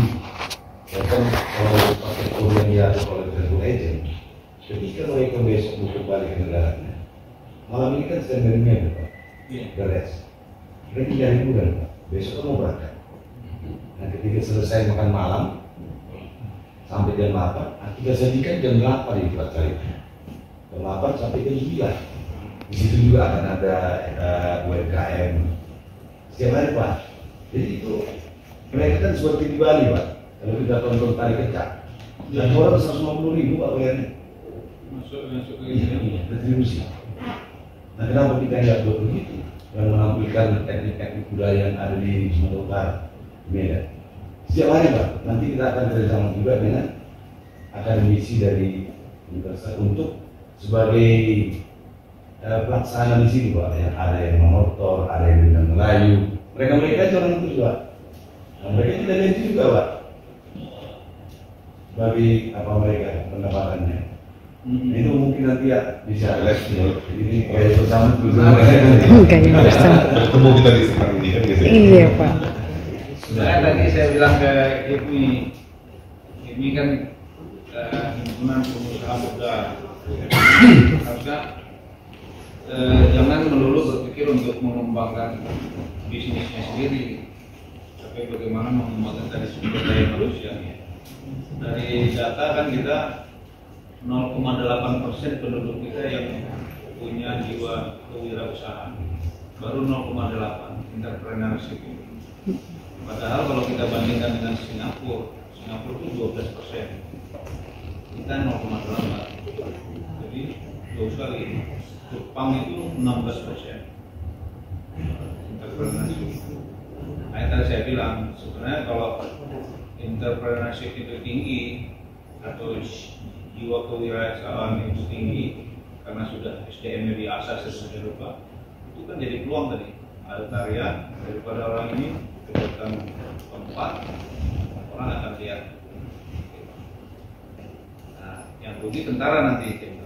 ya kan kalau pakai kuliah dia oleh travel agent, ketika mereka besok mau kembali ke negaranya, malam ini kan standarnya Pak, beres. Mereka jadi bulan Pak, besok kan mau berangkat. Nah ketika selesai makan malam, sampai jam 8, kita sajikan jam 8 di tempat cari. Jam 8 sampai jam 9. Di situ juga akan ada UMKM setiap hari Pak. Jadi itu mereka kan seperti di Bali Pak, kalau kita tonton tari kecak, dan orang 150.000 Pak bayarnya. masuk ke ini. Iya, retribusi. Nah kenapa kita nggak buat begitu? Yang menampilkan teknik-teknik budaya yang ada di Sumatera Utara, Medan. Setiap hari Pak, nanti kita akan kerjasama juga dengan akademisi dari universitas untuk sebagai pelaksana di sini Pak, yang ada yang motor, ada yang dengan Melayu. Mereka itu orang itu Pak. Nah, mereka tidak ada itu juga Pak. Bagi apa mereka pendapatannya. Itu mungkin nanti ya bisa ini kayak bersama Kayak bersama. Bertemu kita di sekitar ini kan biasanya. Iya Pak. Sebenarnya tadi saya bilang ke ini kan himpunan pengusaha muda. Harusnya jangan melulu berpikir untuk mengembangkan bisnisnya sendiri, tapi bagaimana mengembangkan dari sumber daya manusia. Dari data kan kita 0,8% penduduk kita yang punya jiwa kewirausahaan, baru 0,8 entrepreneurship. Padahal kalau kita bandingkan dengan Singapura itu 12%, kita 0,8. Jadi jauh sekali. Jepang itu 16% entrepreneurship. Nah, tadi saya bilang sebenarnya kalau entrepreneurship itu tinggi atau jiwa kewirausahaan itu tinggi karena sudah SDM-nya diasah sesuai rupa, itu kan jadi peluang tadi. Ada tarian daripada orang ini kegiatan tempat, orang akan lihat. Nah, yang rugi tentara nanti,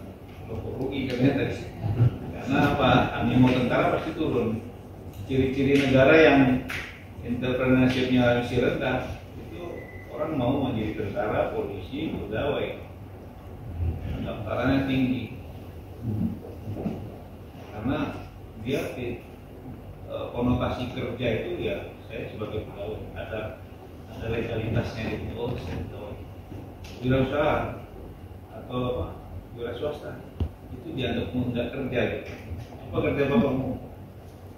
rugi katanya tadi. Karena apa? Animo tentara pasti turun. Ciri-ciri negara yang entrepreneurship-nya masih rendah, itu orang mau menjadi tentara, polisi, pegawai. Pendaftarannya tinggi. Karena dia konotasi kerja itu ya saya sebagai pegawai ada legalitasnya itu. Oh, saya pegawai. Wirausaha atau apa? Wira swasta itu dianggap nggak kerja gitu. Apa kerja bapakmu?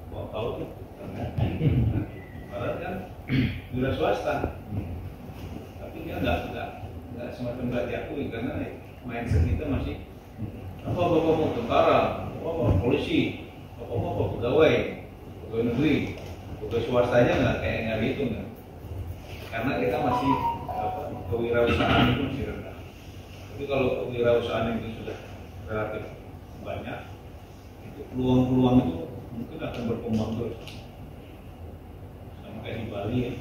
Mau tahu tuh? Padahal kan wira swasta, tapi dia nggak semacam nggak diakui karena mindset kita masih apa bapakmu tentara, apa polisi, apa pegawai negeri, pegawai swastanya nggak gitu kan? Karena kita masih kewirausahaan itu masih rendah. Tapi kalau kewirausahaan itu sudah relatif banyak, itu peluang-peluang itu mungkin akan berkembang terus. Sama kayak di Bali ya.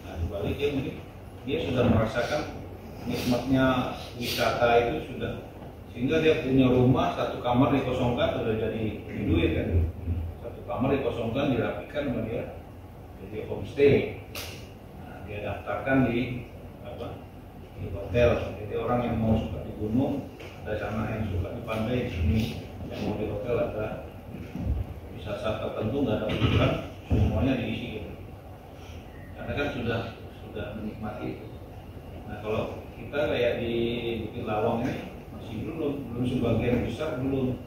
Nah di Bali dia mungkin dia sudah merasakan nikmatnya wisata itu sudah, sehingga dia punya rumah satu kamar dikosongkan sudah jadi duit kan, satu kamar dikosongkan dirapikan sama dia jadi homestay. Nah, dia daftarkan di di hotel. Jadi orang yang mau suka di gunung ada sana, yang suka di pantai di sini, yang mau di hotel ada. Bisa saat tertentu nggak ada urusan, semuanya diisi gitu. Karena kan sudah menikmati itu. Nah kalau kita kayak di Bukit Lawang ini masih belum sebagian besar belum.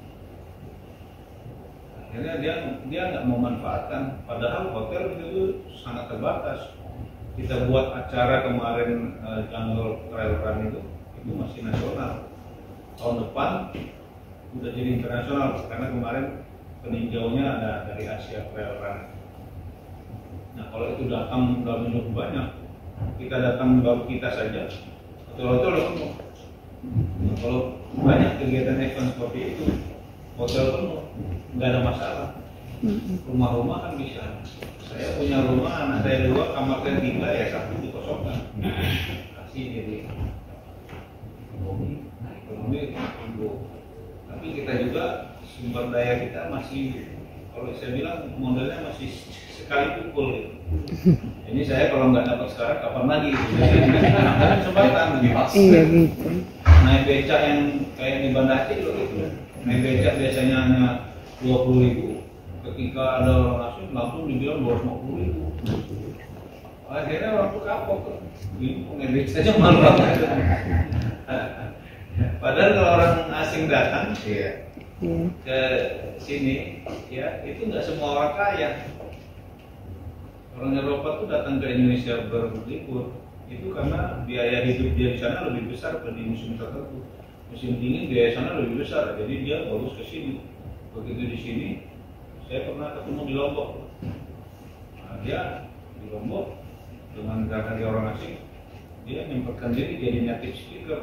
Akhirnya dia nggak memanfaatkan, padahal hotel itu sangat terbatas. Kita buat acara kemarin Jungle Trail Run itu masih nasional. Tahun depan udah jadi internasional karena kemarin peninjaunya ada dari Asia Trail Run. Nah kalau itu datang dalam jumlah banyak, kita datang baru kita saja, hotel-hotel udah penuh. Nah, kalau banyak kegiatan event seperti itu, hotel penuh, nggak ada masalah. Rumah-rumah kan bisa. Saya punya rumah, anak saya 2, kamar saya 3, ya 1 dikosongkan. Kasih jadi ekonomi tumbuh. Tapi kita juga sumber daya kita masih, kalau saya bilang modelnya masih sekali pukul gitu. Ini saya kalau nggak dapat sekarang kapan lagi? Ada kesempatan gitu. Iya gitu. Naik becak yang kayak di Banda Aceh loh gitu. Naik becak biasanya hanya 20.000. Ketika ada orang asing langsung dibilang 250.000. Akhirnya orang tuh kapok tuh. Ini naik becak aja malu banget. Padahal kalau orang asing datang ke sini, ya itu nggak semua orang kaya. Orang Eropa tuh datang ke Indonesia berlibur itu karena biaya hidup dia di sana lebih besar dibanding musim tertentu. Musim dingin biaya sana lebih besar, jadi dia bagus ke sini. Begitu di sini, saya pernah ketemu di Lombok. Nah, dia di Lombok dengan karena dia orang asing, dia menyempatkan diri jadi native speaker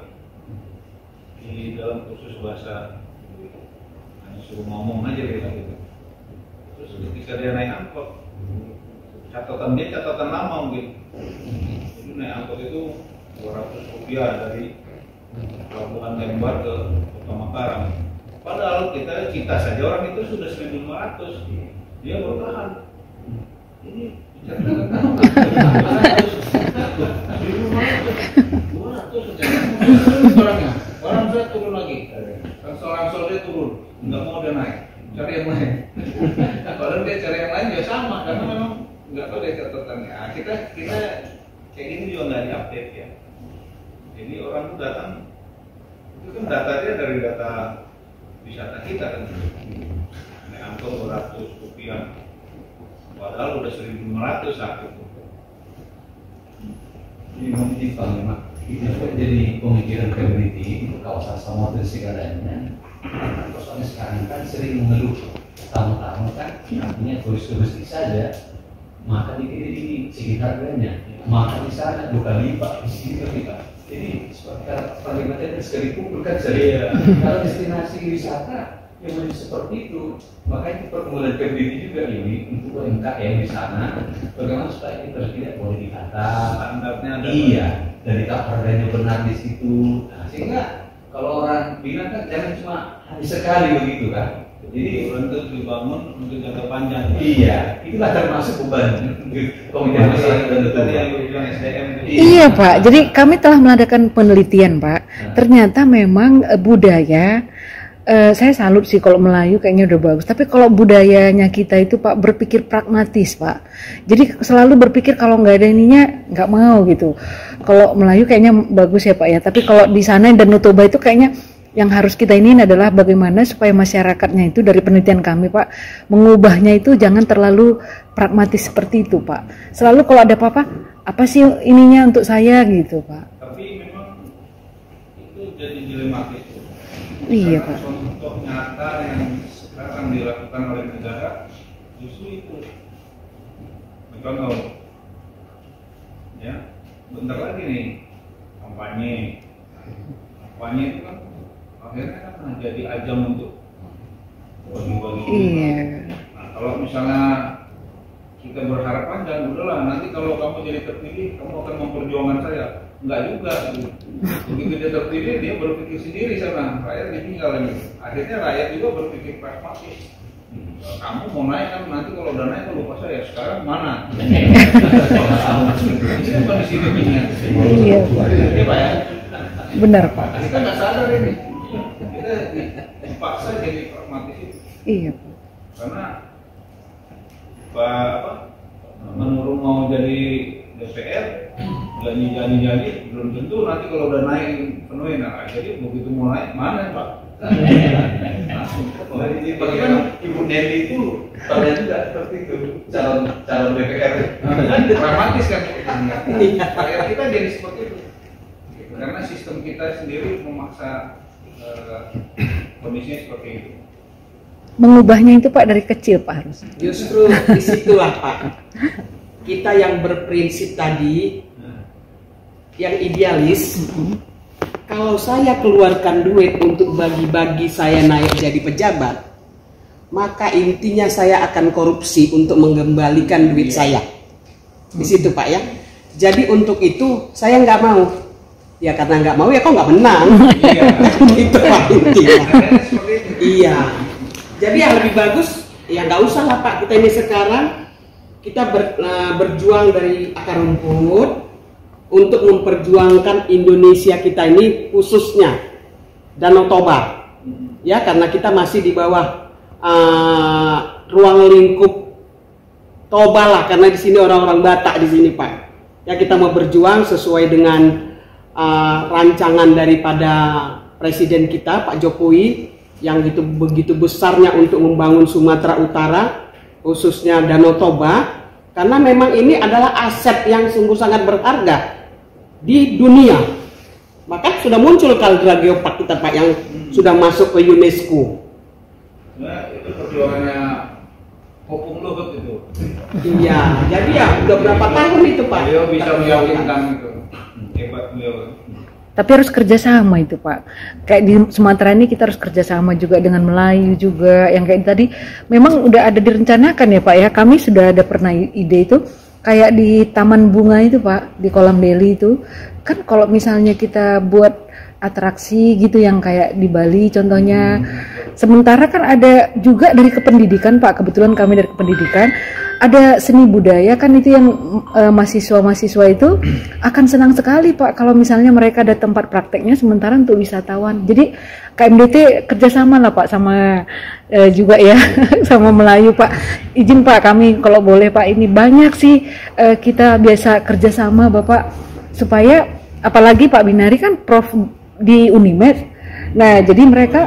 di dalam kursus bahasa. Hanya suruh ngomong aja gitu. Terus ketika dia naik angkot, catatan dia catatan lama mungkin. Jadi naik angkot itu 200 rupiah dari Pelabuhan Lembar ke Kota Mataram. Padahal kita saja orang itu sudah 1.500. Dia bertahan. Ini catatan 1.500. 200 orangnya. Orang saya turun lagi. Rangsel dia turun. Nggak mau dia naik. Cari yang lain. Padahal dia cari yang lain ya sama karena memang nggak tahu dia catatannya. Nah, kita kayak gini juga nggak diupdate ya. Jadi orang itu datang, itu kan data dia dari data wisata kita kan. Naik angkot 200 rupiah, padahal udah 1.500 saat itu. Ini menyimpang memang. Itu jadi pemikiran community untuk kawasan Samosir segalanya. Soalnya sekarang kan sering mengeluh tamu-tamu kan, artinya turis-turis saja. Makan di sekitar harganya, makan di sana 2 kali lipat di sini kita. Jadi seperti kalimatnya sekali kumpul kan sering. Kalau destinasi wisata yang menjadi seperti itu, makanya perkemudian PBB juga ini untuk UMKM di sana, bagaimana supaya kita tidak boleh dikata Standarnya ada. Iya, dari harganya benar di situ. Nah, sehingga kalau orang bilang kan jangan cuma hanya sekali begitu kan. Jadi untuk dibangun untuk jangka panjang. Iya, itulah termasuk beban komite masyarakat dan Tadi yang bilang SDM itu. Iya Pak, jadi kami telah mengadakan penelitian Pak. Ternyata memang budaya, saya salut sih kalau Melayu kayaknya udah bagus. Tapi kalau budayanya kita itu Pak berpikir pragmatis Pak. Jadi selalu berpikir kalau nggak ada ininya nggak mau gitu. Kalau Melayu kayaknya bagus ya Pak ya. Tapi kalau di sana dan Toba itu kayaknya yang harus kita ini adalah bagaimana supaya masyarakatnya itu dari penelitian kami Pak mengubahnya itu jangan terlalu pragmatis seperti itu Pak. Selalu kalau ada apa-apa, apa sih ininya untuk saya gitu Pak. Tapi memang itu jadi dilematis. Iya Karena Pak. contoh nyata yang sekarang dilakukan oleh negara justru itu. Contoh, ya, bentar lagi nih kampanye itu kan akhirnya kan jadi ajang untuk bagi-bagi. Iya. Nah, kalau misalnya kita berharap panjang, udahlah nanti kalau kamu jadi terpilih kamu akan memperjuangkan saya. Enggak juga. Begitu dia terpilih dia berpikir sendiri sana, rakyat ditinggal ini. Akhirnya rakyat juga berpikir pragmatis. Kamu mau naik kan nanti kalau udah naik lupa saya sekarang mana? Itu bukan di sini punya. Iya. Iya Pak ya. Benar Pak. Kita nggak sadar ini. Kita dipaksa jadi pragmatis itu. Iya. Karena Pak menurut mau jadi DPR janji belum tentu nanti kalau udah naik penuhin. Nah, jadi begitu mau naik mana Pak? Bagaimana Ibu Nelly itu tahunnya juga seperti itu calon DPR. Dramatis kan? Rakyat kita jadi seperti itu. Karena sistem kita sendiri memaksa kondisinya seperti itu. Mengubahnya itu Pak dari kecil Pak harus. Justru disitulah Pak, kita yang berprinsip tadi, yang idealis, kalau saya keluarkan duit untuk bagi-bagi saya naik jadi pejabat, maka intinya saya akan korupsi untuk mengembalikan duit saya. Di situ Pak ya. Jadi untuk itu saya nggak mau. Ya karena nggak mau ya kok nggak menang. Itu Pak intinya. Iya. Jadi yang lebih bagus ya nggak usah lah Pak, kita ini sekarang kita berjuang dari akar rumput untuk memperjuangkan Indonesia kita ini, khususnya Danau Toba ya, karena kita masih di bawah ruang lingkup Toba lah, karena di sini orang-orang Batak di sini Pak ya. Kita mau berjuang sesuai dengan rancangan daripada Presiden kita Pak Jokowi yang begitu besarnya untuk membangun Sumatera Utara, khususnya Danau Toba, karena memang ini adalah aset yang sungguh sangat berharga di dunia. Maka sudah muncul Caldera Geopark kita Pak yang sudah masuk ke UNESCO. Nah, itu perjuangannya Kopung Luhut itu. Iya, jadi ya udah berapa tahun itu Pak? Beliau bisa meyakinkan itu. Hebat beliau. Tapi harus kerjasama itu Pak. Kayak di Sumatera ini kita harus kerjasama juga dengan Melayu juga. Yang kayak tadi memang udah ada direncanakan ya Pak ya. Kami sudah ada pernah ide itu kayak di Taman Bunga itu Pak, di Kolam Deli itu. Kan kalau misalnya kita buat atraksi gitu yang kayak di Bali contohnya. Sementara kan ada juga dari kependidikan Pak. Kebetulan kami dari kependidikan. Ada seni budaya kan itu yang mahasiswa-mahasiswa itu akan senang sekali Pak kalau misalnya mereka ada tempat prakteknya sementara untuk wisatawan. Jadi KMDT kerjasama lah Pak sama juga ya sama Melayu Pak. Izin Pak kami kalau boleh Pak, ini banyak sih kita biasa kerjasama Bapak supaya apalagi Pak Binari kan prof di Unimed. Nah jadi mereka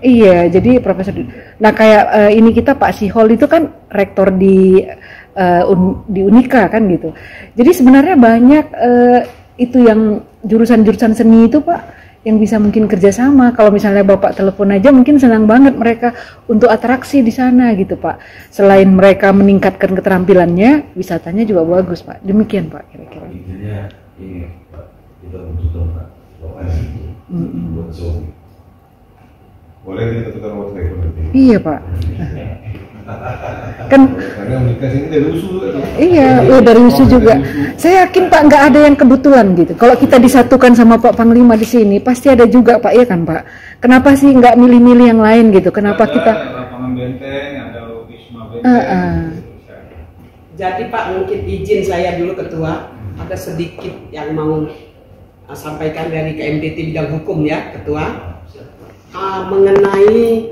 iya, jadi profesor. Nah kayak ini kita Pak Sihol itu kan rektor di Unika kan gitu. Jadi sebenarnya banyak itu yang jurusan-jurusan seni itu Pak yang bisa mungkin kerjasama. Kalau misalnya Bapak telepon aja mungkin senang banget mereka untuk atraksi di sana gitu Pak. Selain mereka meningkatkan keterampilannya, wisatanya juga bagus Pak. Demikian Pak kira-kira. Intinya ini Pak, kita butuh tempat lokasi buat zoom. Boleh kita tukar nomor telepon nanti. Iya Pak. Kan Karena menikah sini dari usul kan. iya, dari USU juga. Saya yakin Pak nggak ada yang kebetulan gitu. Kalau kita disatukan sama Pak Panglima di sini, pasti ada juga Pak, ya kan Pak? Kenapa sih nggak milih-milih yang lain gitu? Kenapa ada kita? lapangan benteng, ada Wisma Benteng. Jadi Pak mungkin izin saya dulu Ketua, ada sedikit yang mau sampaikan dari KMDT bidang hukum ya Ketua. Mengenai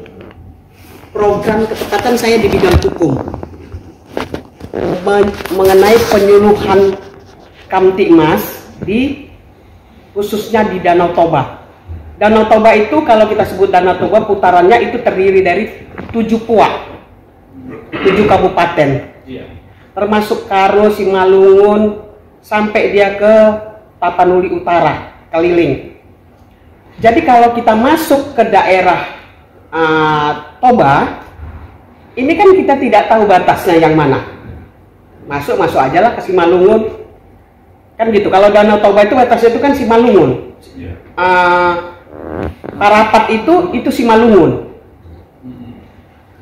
program ketepatan saya di bidang hukum mengenai penyuluhan Kamtibmas di khususnya di Danau Toba. Danau Toba itu kalau kita sebut Danau Toba putarannya itu terdiri dari 7 puak, 7 kabupaten, termasuk Karo, Simalungun sampai dia ke Tapanuli Utara, Kaliling. Jadi kalau kita masuk ke daerah Toba, ini kan kita tidak tahu batasnya yang mana. Masuk aja lah ke Simalungun, kan gitu. Kalau Danau Toba itu batasnya itu kan Simalungun. Parapat itu Simalungun.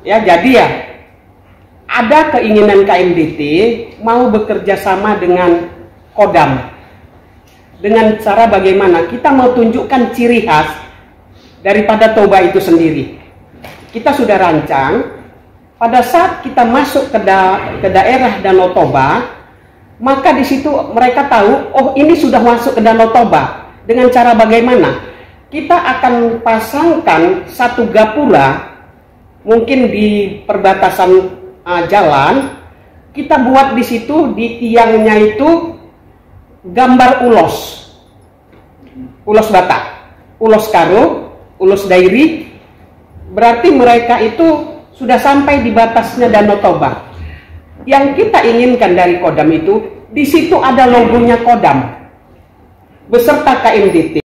Ya jadi ya ada keinginan KMDT mau bekerja sama dengan Kodam. Dengan cara bagaimana kita mau tunjukkan ciri khas daripada Toba itu sendiri. Kita sudah rancang, pada saat kita masuk ke daerah Danau Toba, maka di situ mereka tahu, oh ini sudah masuk ke Danau Toba. Dengan cara bagaimana? Kita akan pasangkan satu gapura, mungkin di perbatasan jalan, kita buat di situ, di tiangnya itu gambar ulos Batak, ulos Karo, ulos Dairi. Berarti mereka itu sudah sampai di batasnya Danau Toba. Yang kita inginkan dari Kodam itu, di situ ada logonya Kodam beserta KMDT.